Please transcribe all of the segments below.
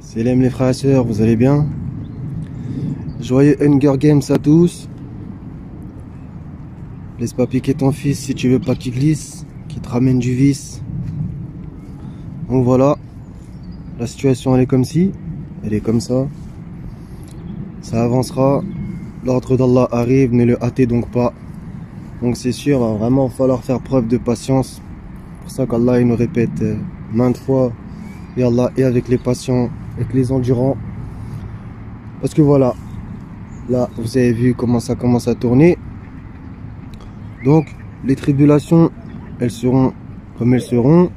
Salam les frères et sœurs, vous allez bien? Joyeux Hunger Games à tous. Laisse pas piquer ton fils si tu veux pas qu'il glisse, qu'il te ramène du vice. Donc voilà, la situation elle est comme ci, elle est comme ça. Ça avancera, l'ordre d'Allah arrive, ne le hâtez donc pas. Donc c'est sûr, va vraiment falloir faire preuve de patience. C'est pour ça qu'Allah il nous répète maintes fois, et Allah est avec les patients, avec les endurants. Parce que voilà, là vous avez vu comment ça commence à tourner. Donc les tribulations, elles seront comme elles seront.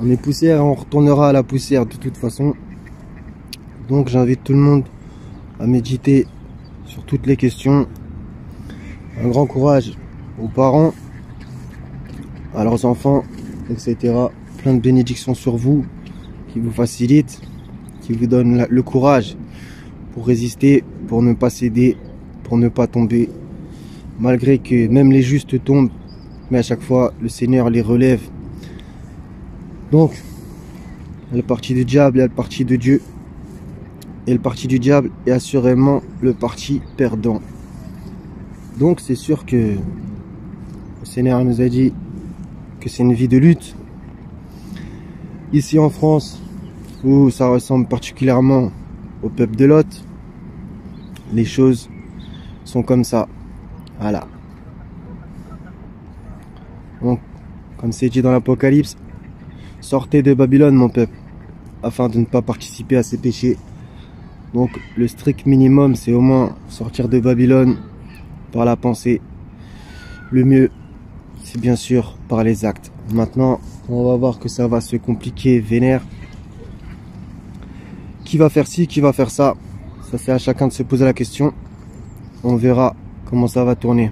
On est poussière, on retournera à la poussière de toute façon. Donc j'invite tout le monde à méditer sur toutes les questions. Un grand courage aux parents, à leurs enfants, etc. Plein de bénédictions sur vous qui vous facilitent, qui vous donnent le courage pour résister, pour ne pas céder, pour ne pas tomber. Malgré que même les justes tombent, mais à chaque fois le Seigneur les relève. Donc, le parti du diable et le parti de Dieu. Et le parti du diable est assurément le parti perdant. Donc c'est sûr que le Seigneur nous a dit que c'est une vie de lutte. Ici en France, où ça ressemble particulièrement au peuple de Lot, les choses sont comme ça. Voilà. Donc, comme c'est dit dans l'Apocalypse, sortez de Babylone mon peuple, afin de ne pas participer à ces péchés. Donc le strict minimum, c'est au moins sortir de Babylone par la pensée. Le mieux, c'est bien sûr par les actes. Maintenant, on va voir que ça va se compliquer vénère. Qui va faire ci, qui va faire ça? Ça c'est à chacun de se poser la question. On verra comment ça va tourner.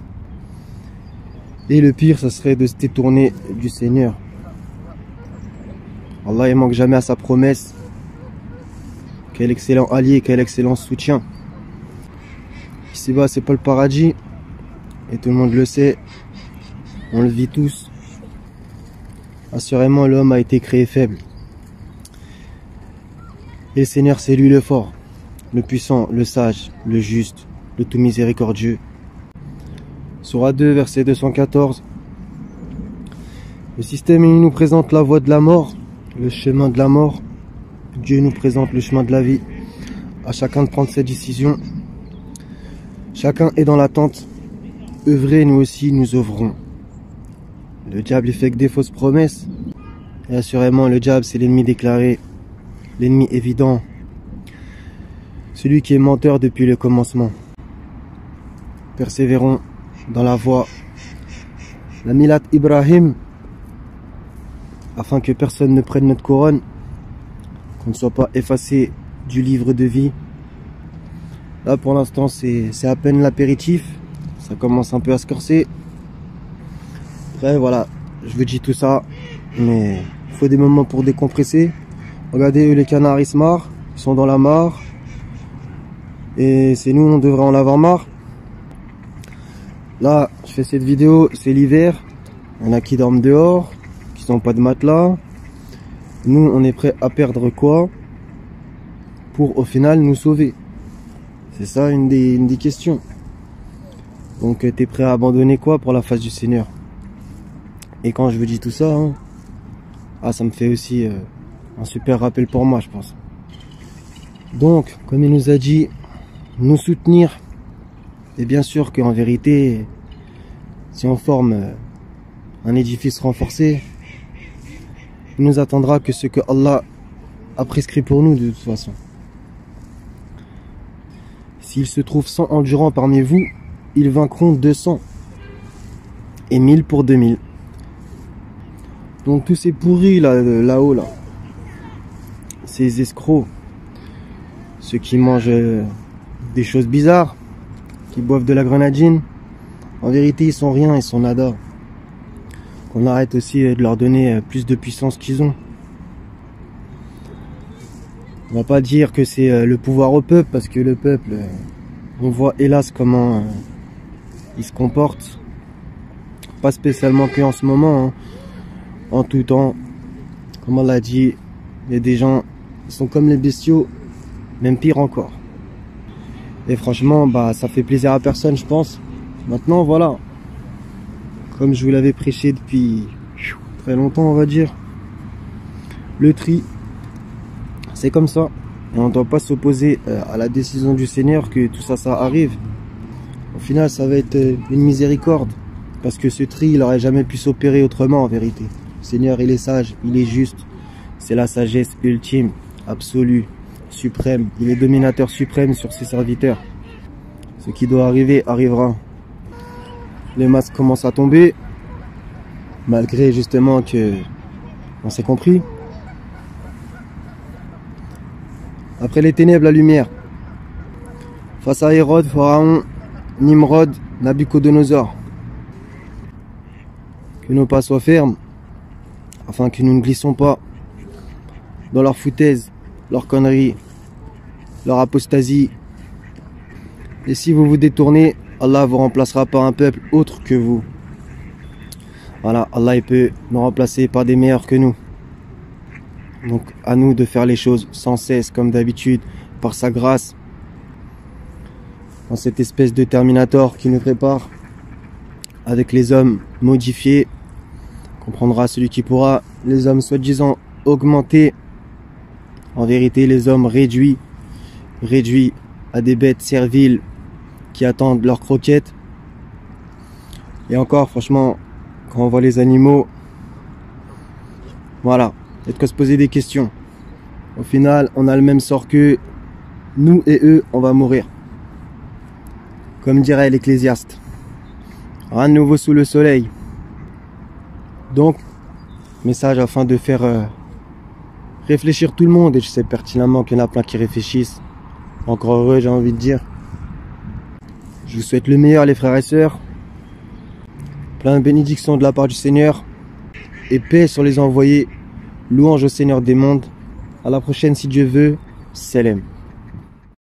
Et le pire, ça serait de se détourner du Seigneur. Allah il manque jamais à sa promesse. Quel excellent allié, quel excellent soutien. Ici-bas, c'est pas le paradis. Et tout le monde le sait. On le vit tous. Assurément, l'homme a été créé faible. Et le Seigneur, c'est lui le fort, le puissant, le sage, le juste, le tout miséricordieux. Sourate 2, verset 214. Le système, il nous présente la voie de la mort, le chemin de la mort. Dieu nous présente le chemin de la vie. À chacun de prendre ses décisions. Chacun est dans l'attente. Œuvrez, nous aussi, nous œuvrons. Le diable, il fait que des fausses promesses. Et assurément, le diable, c'est l'ennemi déclaré. L'ennemi évident. Celui qui est menteur depuis le commencement. Persévérons dans la voie. La Milat Ibrahim. Afin que personne ne prenne notre couronne. Qu'on ne soit pas effacé du livre de vie. Là pour l'instant c'est à peine l'apéritif. Ça commence un peu à se corser. Après voilà, je vous dis tout ça. Mais il faut des moments pour décompresser. Regardez eux, les canards ils se marrent. Ils sont dans la mare. Et c'est nous, on devrait en avoir marre. Là je fais cette vidéo, c'est l'hiver. Il y en a qui dorment dehors, qui n'ont pas de matelas. Nous, on est prêt à perdre quoi pour au final nous sauver? C'est ça une des questions. Donc, tu es prêt à abandonner quoi pour la face du Seigneur? Et quand je vous dis tout ça, hein, ça me fait aussi un super rappel pour moi, je pense. Donc, comme il nous a dit, nous soutenir. Et bien sûr qu'en vérité, si on forme un édifice renforcé, il nous attendra que ce que Allah a prescrit pour nous de toute façon. S'il se trouve 100 endurants parmi vous, ils vaincront 200 et 1000 pour 2000. Donc tous ces pourris là-haut, ces escrocs, ceux qui mangent des choses bizarres, qui boivent de la grenadine, en vérité ils sont rien, ils sont nada. On arrête aussi de leur donner plus de puissance qu'ils ont. On va pas dire que c'est le pouvoir au peuple, parce que le peuple, on voit hélas comment il se comporte. Pas spécialement que en ce moment, hein. En tout temps, comme on l'a dit, Il y a des gens qui sont comme les bestiaux, même pire encore. Et franchement, bah, ça fait plaisir à personne, je pense. Maintenant, voilà. Comme je vous l'avais prêché depuis très longtemps, on va dire. Le tri, c'est comme ça. Et on ne doit pas s'opposer à la décision du Seigneur que tout ça, ça arrive. Au final, ça va être une miséricorde. Parce que ce tri, il n'aurait jamais pu s'opérer autrement, en vérité. Le Seigneur, il est sage, il est juste. C'est la sagesse ultime, absolue, suprême. Il est dominateur suprême sur ses serviteurs. Ce qui doit arriver, arrivera. Les masques commencent à tomber. Malgré justement que on s'est compris. Après les ténèbres, la lumière. Face à Hérode, Pharaon, Nimrod, Nabuchodonosor. Que nos pas soient fermes, afin que nous ne glissons pas dans leur foutaise, leur connerie, leur apostasie. Et si vous vous détournez, Allah vous remplacera par un peuple autre que vous. Voilà, Allah il peut nous remplacer par des meilleurs que nous. Donc à nous de faire les choses sans cesse, comme d'habitude, par sa grâce. Dans cette espèce de Terminator qui nous prépare, avec les hommes modifiés, comprendra celui qui pourra, les hommes soi-disant augmentés, en vérité les hommes réduits à des bêtes serviles qui attendent leurs croquettes. Et encore, franchement, quand on voit les animaux, voilà, il y a de quoi se poser des questions. Au final, on a le même sort qu'eux, nous et eux, on va mourir. Comme dirait l'Ecclésiaste. Rien de nouveau sous le soleil. Donc, message afin de faire réfléchir tout le monde. Et je sais pertinemment qu'il y en a plein qui réfléchissent. Encore heureux, j'ai envie de dire. Je vous souhaite le meilleur, les frères et sœurs. Plein de bénédictions de la part du Seigneur. Et paix sur les envoyés. Louange au Seigneur des mondes. À la prochaine si Dieu veut. Salam.